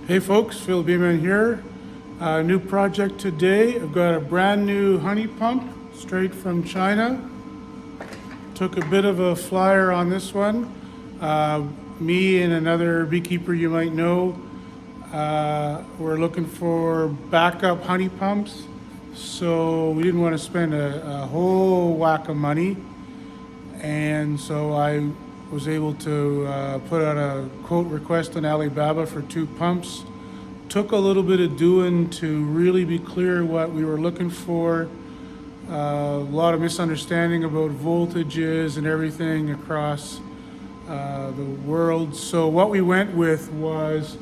Hey folks, Phil Beeman here. New project today. I've got a brand new honey pump straight from China. Took a bit of a flyer on this one. Me and another beekeeper you might know, we're looking for backup honey pumps. So we didn't want to spend a whole whack of money. And so I was able to put out a quote request on Alibaba for 2 pumps. Took a little bit of doing to really be clear what we were looking for. A lot of misunderstanding about voltages and everything across the world. So what we went with was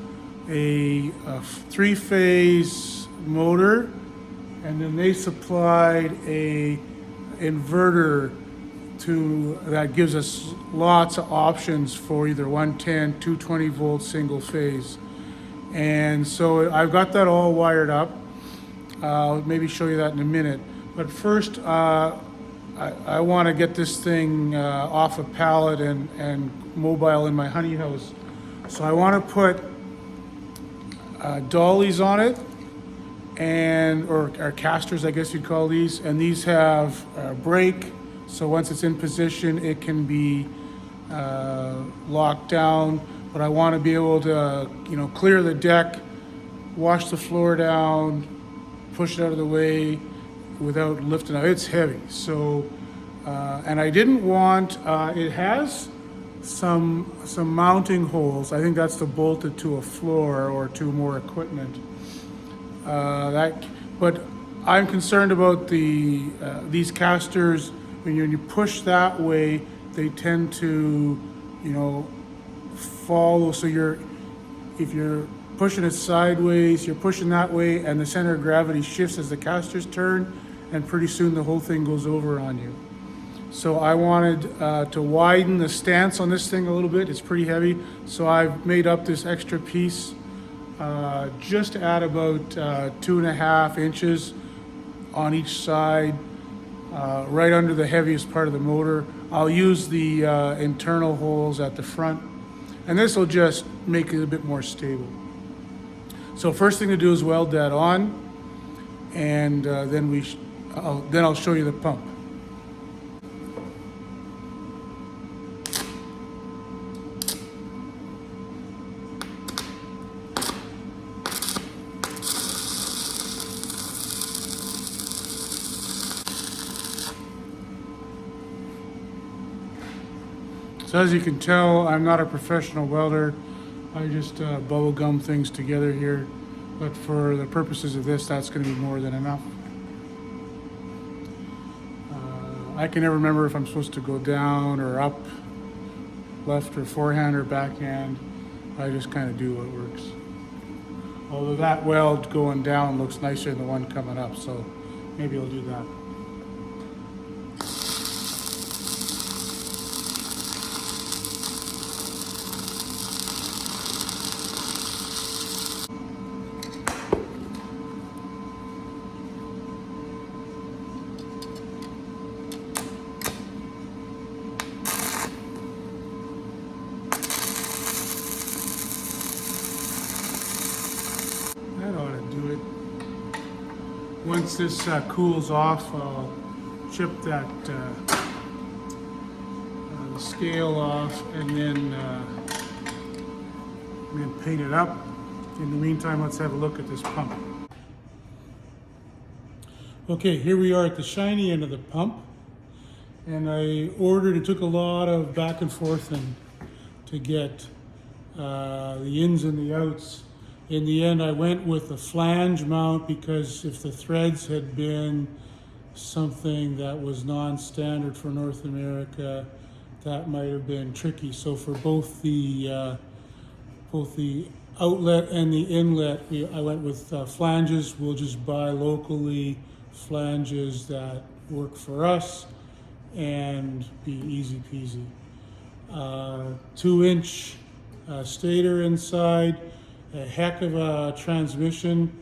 a 3-phase motor, and then they supplied a inverter that gives us lots of options for either 110, 220 volt single phase. And so I've got that all wired up. I'll maybe show you that in a minute. But first, I want to get this thing off a pallet and mobile in my honey house. So I want to put dollies on it, or casters, I guess you'd call these. And these have a brake. So once it's in position, it can be locked down. But I want to be able to, clear the deck, wash the floor down, push it out of the way without lifting it. It's heavy. So, and I didn't want. It has some mounting holes. I think that's to bolt it to a floor or to more equipment. But I'm concerned about these casters. When you push that way, they tend to, follow. So if you're pushing it sideways, you're pushing that way, and the center of gravity shifts as the casters turn, and pretty soon the whole thing goes over on you. So I wanted to widen the stance on this thing a little bit. It's pretty heavy, so I've made up this extra piece just to add about 2.5 inches on each side. Right under the heaviest part of the motor. I'll use the internal holes at the front, and this will just make it a bit more stable. So first thing to do is weld that on, and then I'll show you the pump. So as you can tell, I'm not a professional welder. I just bubble gum things together here. But for the purposes of this, that's going to be more than enough. I can never remember if I'm supposed to go down or up, left or forehand or backhand. I just kind of do what works. Although that weld going down looks nicer than the one coming up, so maybe I'll do that. That ought to do it. Once this cools off, I'll chip that scale off and then paint it up. In the meantime, let's have a look at this pump. Okay, here we are at the shiny end of the pump. And it took a lot of back and forth to get the ins and the outs. In the end, I went with a flange mount because if the threads had been something that was non-standard for North America, that might have been tricky. So for both the outlet and the inlet, I went with flanges. We'll just buy locally flanges that work for us and be easy peasy. 2-inch stator inside. A heck of a transmission.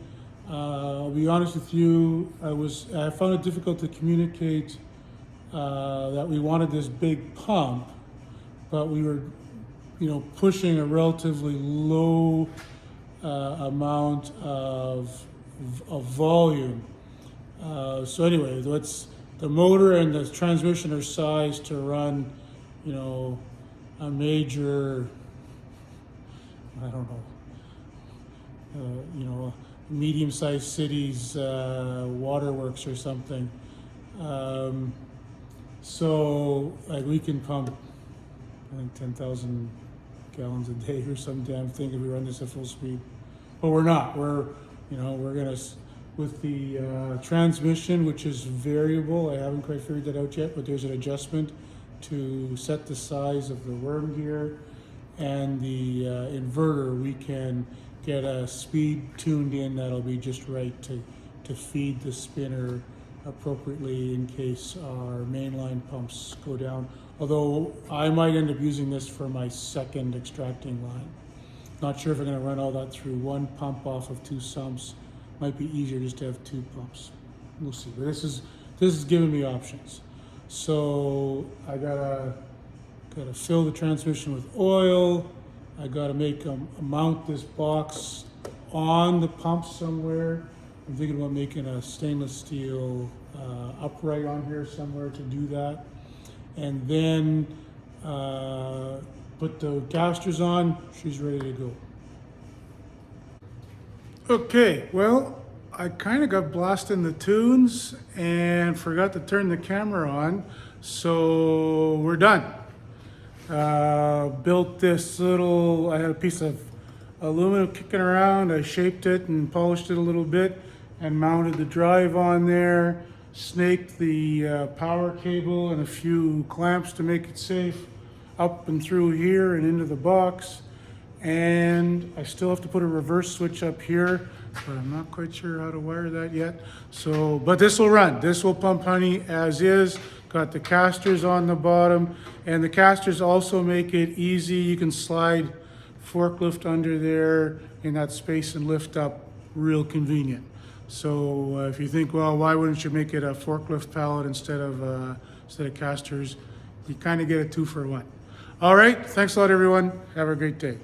I'll be honest with you, I found it difficult to communicate that we wanted this big pump, but we were pushing a relatively low amount of volume. So anyway, the motor and the transmission are sized to run, you know, a major, I don't know, you know, medium-sized cities, waterworks or something. So like we can pump, I think 10,000 gallons a day or some damn thing if we run this at full speed. But we're not. We're gonna, with the transmission, which is variable. I haven't quite figured that out yet, but there's an adjustment to set the size of the worm gear, and the inverter. We can get a speed tuned in that'll be just right to feed the spinner appropriately in case our mainline pumps go down. Although I might end up using this for my second extracting line. Not sure if I'm going to run all that through one pump off of two sumps. Might be easier just to have two pumps. We'll see. But this is giving me options. So I gotta fill the transmission with oil. I gotta mount this box on the pump somewhere. I'm thinking about making a stainless steel upright on here somewhere to do that. And then put the casters on. She's ready to go. Okay, well, I kind of got blasting the tunes and forgot to turn the camera on, so we're done. Built this little, I had a piece of aluminum kicking around. I shaped it and polished it a little bit and mounted the drive on there, snaked the power cable and a few clamps to make it safe up and through here and into the box. And I still have to put a reverse switch up here, but I'm not quite sure how to wire that yet. So, but this will run. This will pump honey as is. Got the casters on the bottom, and the casters also make it easy. You can slide forklift under there in that space and lift up, real convenient. So if you think, well, why wouldn't you make it a forklift pallet instead of casters? You kind of get a 2 for 1. All right, thanks a lot, everyone. Have a great day.